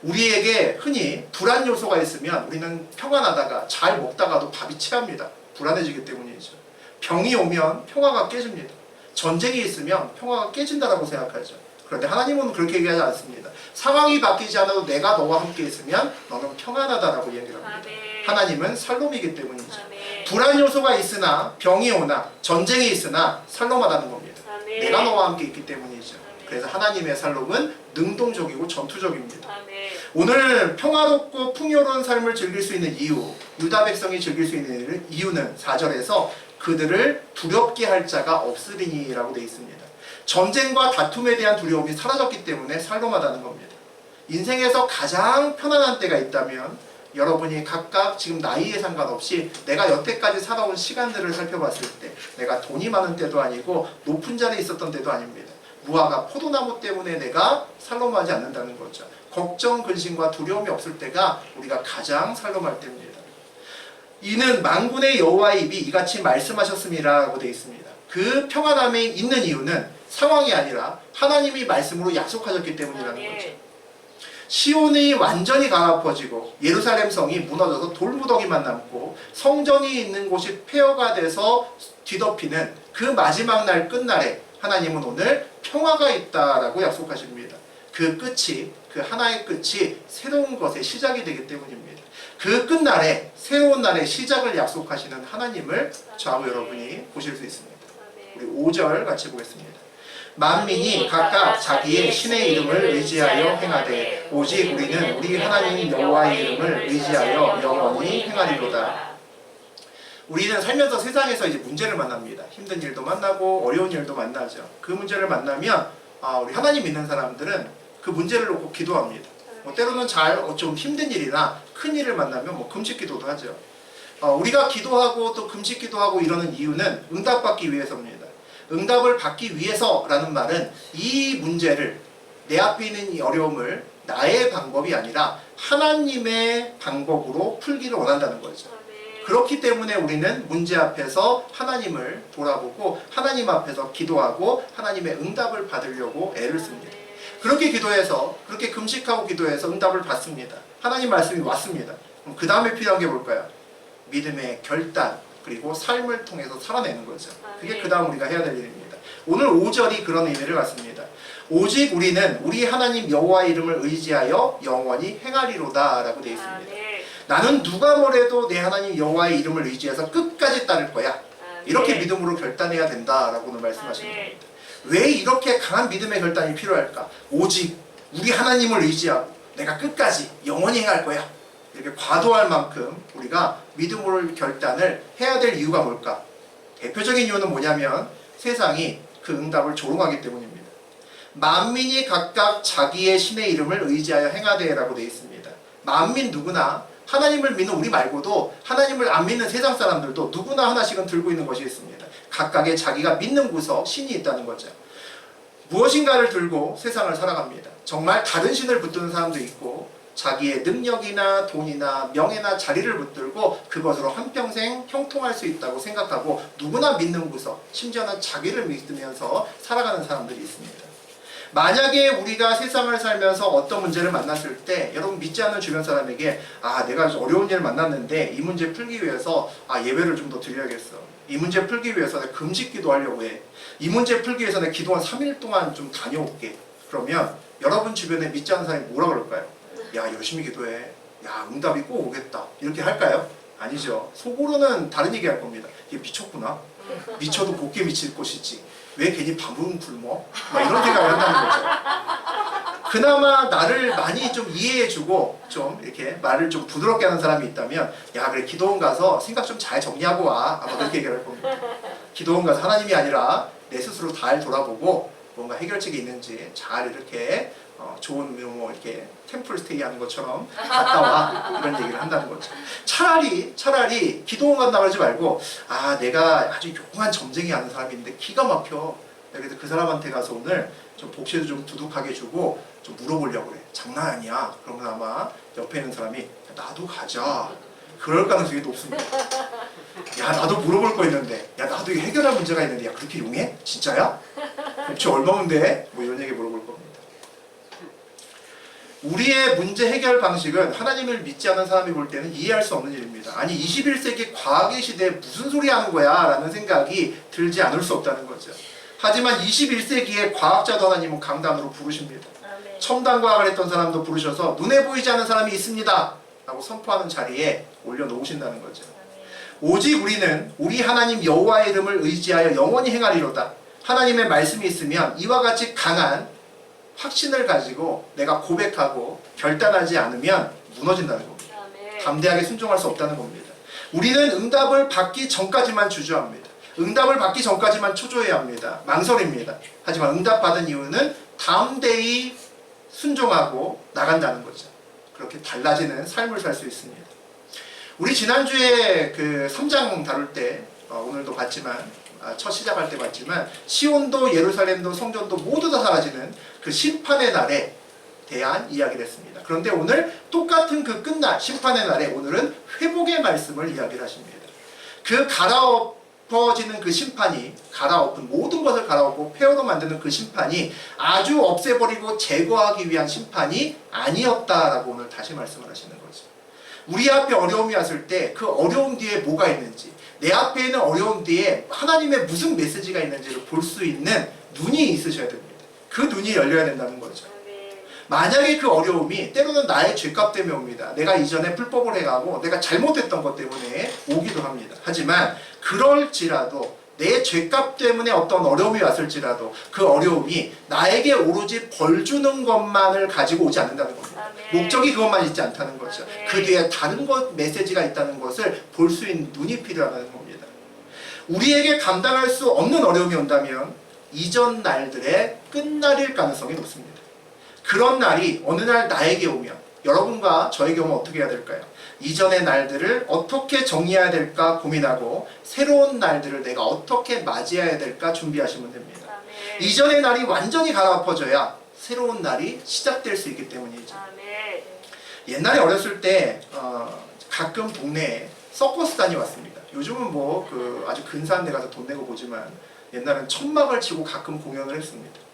A: 우리에게 흔히 불안 요소가 있으면 우리는 평안하다가 잘 먹다가도 밥이 체합니다. 불안해지기 때문이죠. 병이 오면 평화가 깨집니다. 전쟁이 있으면 평화가 깨진다라고 생각하죠. 그런데 하나님은 그렇게 얘기하지 않습니다. 상황이 바뀌지 않아도 내가 너와 함께 있으면 너는 평안하다라고 얘기를 합니다. 하나님은 살롬이기 때문이죠. 불안 요소가 있으나 병이 오나 전쟁이 있으나 살롬하다는 겁니다. 내가 너와 함께 있기 때문이죠. 그래서 하나님의 살롬은 능동적이고 전투적입니다. 오늘 평화롭고 풍요로운 삶을 즐길 수 있는 이유, 유다 백성이 즐길 수 있는 이유는 4절에서 그들을 두렵게 할 자가 없으리니 라고 되어 있습니다. 전쟁과 다툼에 대한 두려움이 사라졌기 때문에 살롬하다는 겁니다. 인생에서 가장 편안한 때가 있다면 여러분이 각각 지금 나이에 상관없이 내가 여태까지 살아온 시간들을 살펴봤을 때 내가 돈이 많은 때도 아니고 높은 자리에 있었던 때도 아닙니다. 무화과 포도나무 때문에 내가 살롬하지 않는다는 거죠. 걱정, 근심과 두려움이 없을 때가 우리가 가장 살롬할 때입니다. 이는 만군의 여호와의 입이 이같이 말씀하셨음이라고 되어 있습니다. 그 평안함에 있는 이유는 상황이 아니라 하나님이 말씀으로 약속하셨기 때문이라는 거죠. 시온이 완전히 갈아엎어지고 예루살렘 성이 무너져서 돌무더기만 남고 성전이 있는 곳이 폐허가 돼서 뒤덮이는 그 마지막 날 끝날에 하나님은 오늘 평화가 있다라고 약속하십니다. 그 끝이, 그 하나의 끝이 새로운 것의 시작이 되기 때문입니다. 그 끝날에 새로운 날의 시작을 약속하시는 하나님을 저하고 여러분이 보실 수 있습니다. 우리 5절 같이 보겠습니다. 만민이 각각 자기의 신의 이름을 의지하여 행하되 오직 우리는 우리 하나님 여호와의 이름을 의지하여 영원히 행하리로다. 우리는 살면서 세상에서 이제 문제를 만납니다. 힘든 일도 만나고 어려운 일도 만나죠. 그 문제를 만나면 우리 하나님 믿는 사람들은 그 문제를 놓고 기도합니다. 때로는 좀 힘든 일이나 큰 일을 만나면 금식 기도도 하죠. 우리가 기도하고 또 금식 기도하고 이러는 이유는 응답받기 위해서입니다. 응답을 받기 위해서라는 말은 이 문제를, 내 앞에 있는 이 어려움을 나의 방법이 아니라 하나님의 방법으로 풀기를 원한다는 거죠. 그렇기 때문에 우리는 문제 앞에서 하나님을 돌아보고 하나님 앞에서 기도하고 하나님의 응답을 받으려고 애를 씁니다. 그렇게 기도해서, 그렇게 금식하고 기도해서 응답을 받습니다. 하나님 말씀이 왔습니다. 그럼 그 다음에 필요한 게 뭘까요? 믿음의 결단, 그리고 삶을 통해서 살아내는 거죠. 그게 그 다음 우리가 해야 될 일입니다. 오늘 5절이 그런 의미를 갖습니다. 오직 우리는 우리 하나님 여호와의 이름을 의지하여 영원히 행하리로다 라고 되어 있습니다. 나는 누가 뭐래도 내 하나님 여호와의 이름을 의지해서 끝까지 따를 거야. 이렇게 믿음으로 결단해야 된다라고 오늘 말씀하시는 겁니다. 왜 이렇게 강한 믿음의 결단이 필요할까? 오직 우리 하나님을 의지하고 내가 끝까지 영원히 행할 거야. 이렇게 과도할 만큼 우리가 믿음으로 결단을 해야 될 이유가 뭘까? 대표적인 이유는 뭐냐면 세상이 그 응답을 조롱하기 때문입니다. 만민이 각각 자기의 신의 이름을 의지하여 행하되 라고 되어 있습니다. 만민 누구나 하나님을 믿는 우리 말고도 하나님을 안 믿는 세상 사람들도 누구나 하나씩은 들고 있는 것이 있습니다. 각각의 자기가 믿는 구석, 신이 있다는 거죠. 무엇인가를 들고 세상을 살아갑니다. 정말 다른 신을 붙드는 사람도 있고 자기의 능력이나 돈이나 명예나 자리를 붙들고 그것으로 한평생 형통할 수 있다고 생각하고 누구나 믿는 구석, 심지어는 자기를 믿으면서 살아가는 사람들이 있습니다. 만약에 우리가 세상을 살면서 어떤 문제를 만났을 때 여러분 믿지 않는 주변 사람에게 내가 어려운 일을 만났는데 이 문제 풀기 위해서 예배를 좀 더 드려야겠어. 이 문제 풀기 위해서 내가 금식 기도하려고 해. 이 문제 풀기 위해서 내가 기도 한 3일 동안 좀 다녀올게. 그러면 여러분 주변에 믿지 않는 사람이 뭐라 그럴까요? 야 열심히 기도해. 야 응답이 꼭 오겠다. 이렇게 할까요? 아니죠. 속으로는 다른 얘기 할 겁니다. 얘 미쳤구나. 미쳐도 곱게 미칠 것이지. 왜 괜히 밤은 굶어? 막 이런 생각을 한다는 거죠. 그나마 나를 많이 좀 이해해주고 좀 이렇게 말을 좀 부드럽게 하는 사람이 있다면 야 그래 기도원 가서 생각 좀 잘 정리하고 와. 아마 그렇게 얘기를 할 겁니다. 기도원 가서 하나님이 아니라 내 스스로 잘 돌아보고 뭔가 해결책이 있는지 잘 이렇게 좋은 이렇게 템플 스테이 하는 것처럼 갔다 와 이런 얘기를 한다는 거죠. 차라리 기도원 간다 그러지 말고 내가 아주 용한 점쟁이 하는 사람이 있는데 기가 막혀. 그래서 그 사람한테 가서 오늘 좀 복시도 좀 두둑하게 주고 좀 물어보려고 그래. 장난 아니야. 그러면 아마 옆에 있는 사람이 나도 가자. 그럴 가능성이 높습니다. 야 나도 물어볼 거 있는데 야 나도 이거 해결할 문제가 있는데 야 그렇게 용해? 진짜야? 혹시 얼마인데? 뭐 이런 얘기 물어볼 겁니다. 우리의 문제 해결 방식은 하나님을 믿지 않는 사람이 볼 때는 이해할 수 없는 일입니다. 아니 21세기 과학의 시대에 무슨 소리 하는 거야? 라는 생각이 들지 않을 수 없다는 거죠. 하지만 21세기의 과학자도 하나님은 강단으로 부르십니다. 첨단 과학을 했던 사람도 부르셔서 눈에 보이지 않는 사람이 있습니다 라고 선포하는 자리에 올려놓으신다는 거죠. 오직 우리는 우리 하나님 여호와의 이름을 의지하여 영원히 행하리로다. 하나님의 말씀이 있으면 이와 같이 강한 확신을 가지고 내가 고백하고 결단하지 않으면 무너진다는 겁니다. 담대하게 순종할 수 없다는 겁니다. 우리는 응답을 받기 전까지만 주저합니다. 응답을 받기 전까지만 초조해야 합니다. 망설입니다. 하지만 응답받은 이유는 담대히 순종하고 나간다는 거죠. 그렇게 달라지는 삶을 살 수 있습니다. 우리 지난주에 그 3장 다룰 때 오늘도 봤지만 첫 시작할 때 봤지만 시온도 예루살렘도 성전도 모두 다 사라지는 그 심판의 날에 대한 이야기를 했습니다. 그런데 오늘 똑같은 그 끝날 심판의 날에 오늘은 회복의 말씀을 이야기를 하십니다. 그 갈아엎어지는 그 심판이 모든 것을 갈아엎고 폐허로 만드는 그 심판이 아주 없애버리고 제거하기 위한 심판이 아니었다라고 오늘 다시 말씀을 하시는 거죠. 우리 앞에 어려움이 왔을 때 그 어려움 뒤에 뭐가 있는지 내 앞에 있는 어려움 뒤에 하나님의 무슨 메시지가 있는지를 볼 수 있는 눈이 있으셔야 됩니다. 그 눈이 열려야 된다는 거죠. 만약에 그 어려움이 때로는 나의 죄값 때문에 옵니다. 내가 이전에 불법을 해가고 내가 잘못했던 것 때문에 오기도 합니다. 하지만 그럴지라도 내 죄값 때문에 어떤 어려움이 왔을지라도 그 어려움이 나에게 오로지 벌 주는 것만을 가지고 오지 않는다는 겁니다. 목적이 그것만 있지 않다는 거죠. 그 뒤에 다른 메시지가 있다는 것을 볼 수 있는 눈이 필요하다는 겁니다. 우리에게 감당할 수 없는 어려움이 온다면 이전 날들의 끝날일 가능성이 높습니다. 그런 날이 어느 날 나에게 오면 여러분과 저에게 오면 어떻게 해야 될까요? 이전의 날들을 어떻게 정리해야 될까 고민하고 새로운 날들을 내가 어떻게 맞이해야 될까 준비하시면 됩니다. 이전의 날이 완전히 갈아엎어져야 새로운 날이 시작될 수 있기 때문이죠. 옛날에 어렸을 때 가끔 동네에 서커스단이 왔습니다. 요즘은 아주 근사한 데 가서 돈 내고 보지만 옛날엔 천막을 치고 가끔 공연을 했습니다.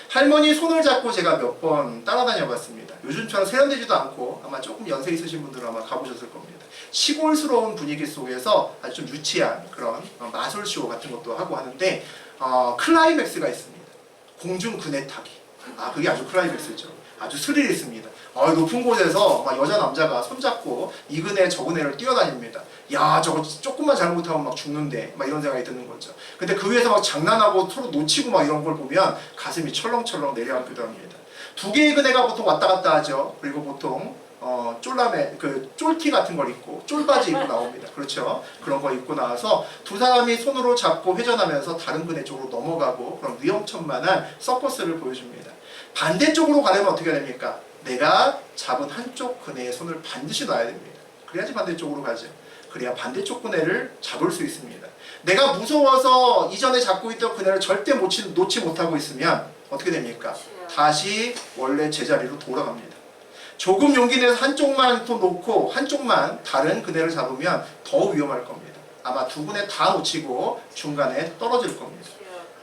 A: 할머니 손을 잡고 제가 몇 번 따라다녀 봤습니다. 요즘처럼 세련되지도 않고 아마 조금 연세 있으신 분들은 아마 가보셨을 겁니다. 시골스러운 분위기 속에서 아주 좀 유치한 그런 마술쇼 같은 것도 하고 하는데 클라이맥스가 있습니다. 공중 그네 타기. 그게 아주 클라이맥스죠. 아주 스릴 있습니다. 높은 곳에서 막 여자 남자가 손잡고 이 그네 저 그네를 뛰어다닙니다. 야 저거 조금만 잘못하면 막 죽는데 막 이런 생각이 드는 거죠. 근데 그 위에서 막 장난하고 서로 놓치고 막 이런 걸 보면 가슴이 철렁철렁 내려앉기도 합니다. 두 개의 그네가 보통 왔다 갔다 하죠. 그리고 보통 쫄티 같은 걸 입고 쫄바지 입고 나옵니다. 그렇죠? 그런 거 입고 나와서 두 사람이 손으로 잡고 회전하면서 다른 그네 쪽으로 넘어가고 그런 위험천만한 서커스를 보여줍니다. 반대쪽으로 가려면 어떻게 됩니까? 내가 잡은 한쪽 그네의 손을 반드시 놔야 됩니다. 그래야지 반대쪽으로 가죠. 그래야 반대쪽 그네를 잡을 수 있습니다. 내가 무서워서 이전에 잡고 있던 그네를 절대 놓지 못하고 있으면 어떻게 됩니까? 다시 원래 제자리로 돌아갑니다. 조금 용기 내서 한쪽만 또 놓고 한쪽만 다른 그네를 잡으면 더 위험할 겁니다. 아마 두 그네 다 놓치고 중간에 떨어질 겁니다.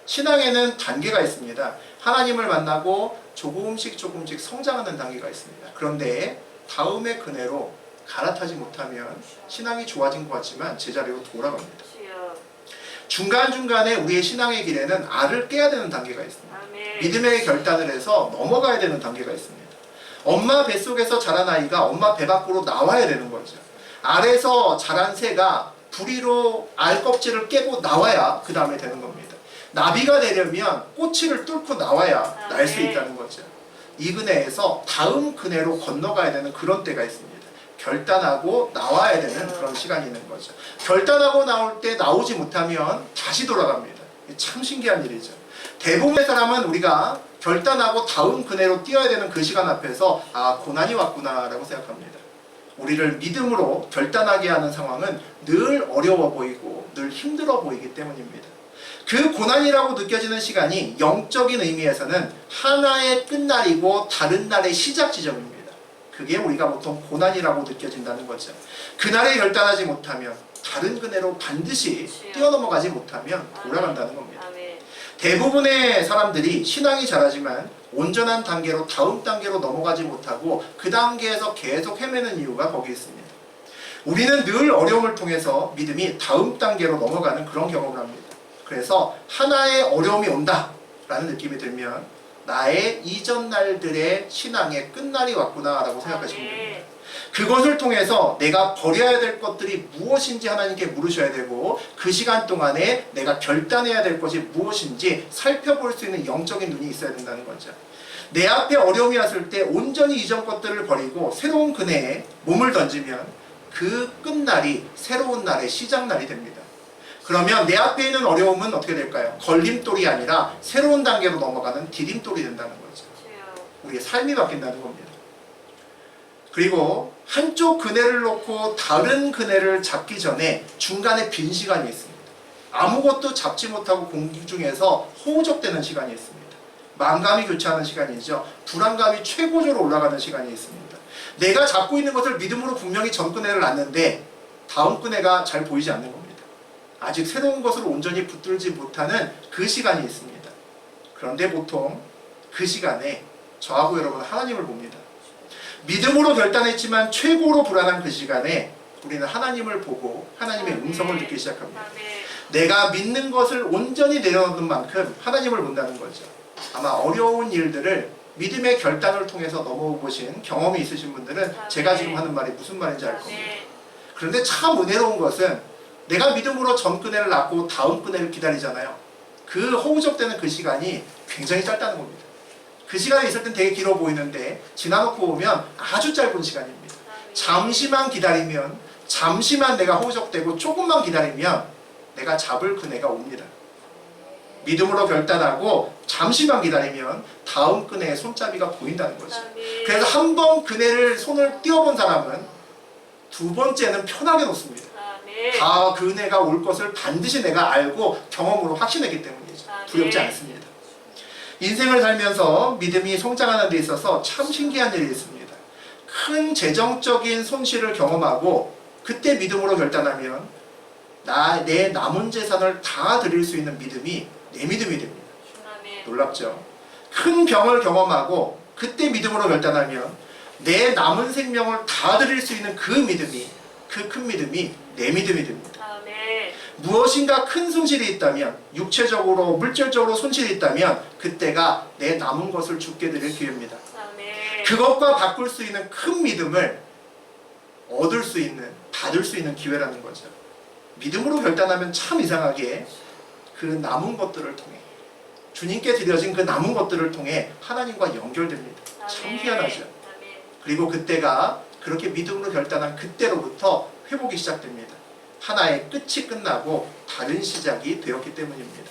A: 신앙에는 단계가 있습니다. 하나님을 만나고 조금씩 성장하는 단계가 있습니다. 그런데 다음의 그네로 갈아타지 못하면 신앙이 좋아진 것 같지만 제자리로 돌아갑니다. 중간중간에 우리의 신앙의 길에는 알을 깨야 되는 단계가 있습니다. 믿음의 결단을 해서 넘어가야 되는 단계가 있습니다. 엄마 뱃속에서 자란 아이가 엄마 배 밖으로 나와야 되는 거죠. 알에서 자란 새가 부리로 알 껍질을 깨고 나와야 그 다음에 되는 겁니다. 나비가 되려면 꼬치를 뚫고 나와야 날 수 있다는 거죠. 이 그네에서 다음 그네로 건너가야 되는 그런 때가 있습니다. 결단하고 나와야 되는 그런 시간이 있는 거죠. 결단하고 나올 때 나오지 못하면 다시 돌아갑니다. 참 신기한 일이죠. 대부분의 사람은 우리가 결단하고 다음 그네로 뛰어야 되는 그 시간 앞에서 아, 고난이 왔구나 라고 생각합니다. 우리를 믿음으로 결단하게 하는 상황은 늘 어려워 보이고 늘 힘들어 보이기 때문입니다. 그 고난이라고 느껴지는 시간이 영적인 의미에서는 하나의 끝날이고 다른 날의 시작 지점입니다. 그게 우리가 보통 고난이라고 느껴진다는 거죠. 그날에 결단하지 못하면 다른 그네로 반드시 뛰어넘어가지 못하면 돌아간다는 겁니다. 대부분의 사람들이 신앙이 자라지만 온전한 단계로 다음 단계로 넘어가지 못하고 그 단계에서 계속 헤매는 이유가 거기 있습니다. 우리는 늘 어려움을 통해서 믿음이 다음 단계로 넘어가는 그런 경험을 합니다. 그래서 하나의 어려움이 온다 라는 느낌이 들면 나의 이전 날들의 신앙의 끝날이 왔구나 라고 생각하시면 됩니다. 그것을 통해서 내가 버려야 될 것들이 무엇인지 하나님께 물으셔야 되고 그 시간 동안에 내가 결단해야 될 것이 무엇인지 살펴볼 수 있는 영적인 눈이 있어야 된다는 거죠. 내 앞에 어려움이 왔을 때 온전히 이전 것들을 버리고 새로운 그네에 몸을 던지면 그 끝날이 새로운 날의 시작날이 됩니다. 그러면 내 앞에 있는 어려움은 어떻게 될까요? 걸림돌이 아니라 새로운 단계로 넘어가는 디딤돌이 된다는 거죠. 우리의 삶이 바뀐다는 겁니다. 그리고 한쪽 그네를 놓고 다른 그네를 잡기 전에 중간에 빈 시간이 있습니다. 아무것도 잡지 못하고 공중에서 허우적대는 시간이 있습니다. 만감이 교차하는 시간이죠. 불안감이 최고조로 올라가는 시간이 있습니다. 내가 잡고 있는 것을 믿음으로 분명히 전 그네를 놨는데 다음 그네가 잘 보이지 않는 겁니다. 아직 새로운 것을 온전히 붙들지 못하는 그 시간이 있습니다. 그런데 보통 그 시간에 저하고 여러분은 하나님을 봅니다. 믿음으로 결단했지만 최고로 불안한 그 시간에 우리는 하나님을 보고 하나님의 음성을 듣기 시작합니다. 내가 믿는 것을 온전히 내려놓는 만큼 하나님을 본다는 거죠. 아마 어려운 일들을 믿음의 결단을 통해서 넘어보신 경험이 있으신 분들은 제가 지금 하는 말이 무슨 말인지 알 겁니다. 그런데 참 은혜로운 것은 내가 믿음으로 전 그네를 놨고 다음 그네를 기다리잖아요. 그 허우적대는 그 시간이 굉장히 짧다는 겁니다. 그 시간이 있을 땐 되게 길어 보이는데 지나놓고 보면 아주 짧은 시간입니다. 잠시만 기다리면, 잠시만 내가 허우적대고 조금만 기다리면 내가 잡을 그네가 옵니다. 믿음으로 결단하고 잠시만 기다리면 다음 그네의 손잡이가 보인다는 거죠. 그래서 한 번 그네를 손을 띄워본 사람은 두 번째는 편하게 놓습니다. 다 그네가 올 것을 반드시 내가 알고 경험으로 확신했기 때문이죠. 두렵지 않습니다. 인생을 살면서 믿음이 성장하는 데 있어서 참 신기한 일이 있습니다. 큰 재정적인 손실을 경험하고 그때 믿음으로 결단하면 내 남은 재산을 다 드릴 수 있는 믿음이 내 믿음이 됩니다. 놀랍죠? 큰 병을 경험하고 그때 믿음으로 결단하면 내 남은 생명을 다 드릴 수 있는 그 믿음이, 그 큰 믿음이 내 믿음이 됩니다. 무엇인가 큰 손실이 있다면, 육체적으로 물질적으로 손실이 있다면 그때가 내 남은 것을 주께 드릴 기회입니다. 그것과 바꿀 수 있는 큰 믿음을 얻을 수 있는, 받을 수 있는 기회라는 거죠. 믿음으로 결단하면 참 이상하게 그 남은 것들을 통해, 주님께 드려진 그 남은 것들을 통해 하나님과 연결됩니다. 참 희한하죠. 그리고 그때가 그렇게 믿음으로 결단한 그때로부터 회복이 시작됩니다. 하나의 끝이 끝나고 다른 시작이 되었기 때문입니다.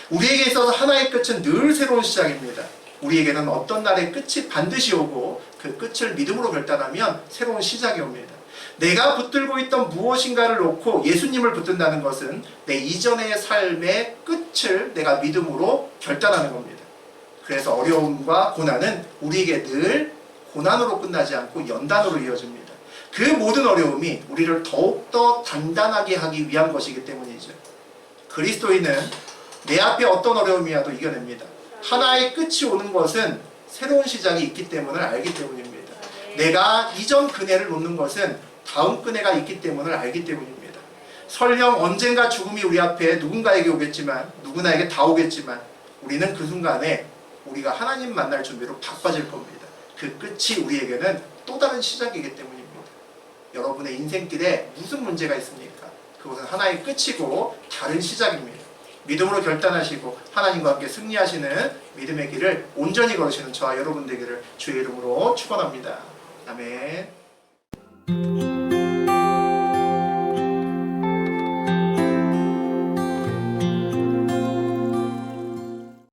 A: 우리에게 있어서 하나의 끝은 늘 새로운 시작입니다. 우리에게는 어떤 날의 끝이 반드시 오고 그 끝을 믿음으로 결단하면 새로운 시작이 옵니다. 내가 붙들고 있던 무엇인가를 놓고 예수님을 붙든다는 것은 내 이전의 삶의 끝을 내가 믿음으로 결단하는 겁니다. 그래서 어려움과 고난은 우리에게 늘 고난으로 끝나지 않고 연단으로 이어집니다. 그 모든 어려움이 우리를 더욱더 단단하게 하기 위한 것이기 때문이죠. 그리스도인은 내 앞에 어떤 어려움이 와도 이겨냅니다. 하나의 끝이 오는 것은 새로운 시작이 있기 때문을 알기 때문입니다. 내가 이전 그네를 놓는 것은 다음 그네가 있기 때문을 알기 때문입니다. 설령 언젠가 죽음이 우리 앞에 누군가에게 오겠지만, 누구나에게 다 오겠지만, 우리는 그 순간에 우리가 하나님 만날 준비로 바빠질 겁니다. 그 끝이 우리에게는 또 다른 시작이기 때문입니다. 여러분의 인생길에 무슨 문제가 있습니까? 그것은 하나의 끝이고 다른 시작입니다. 믿음으로 결단하시고 하나님과 함께 승리하시는 믿음의 길을 온전히 걸으시는 저와 여러분 되기를 주의 이름으로 축원합니다. 아멘.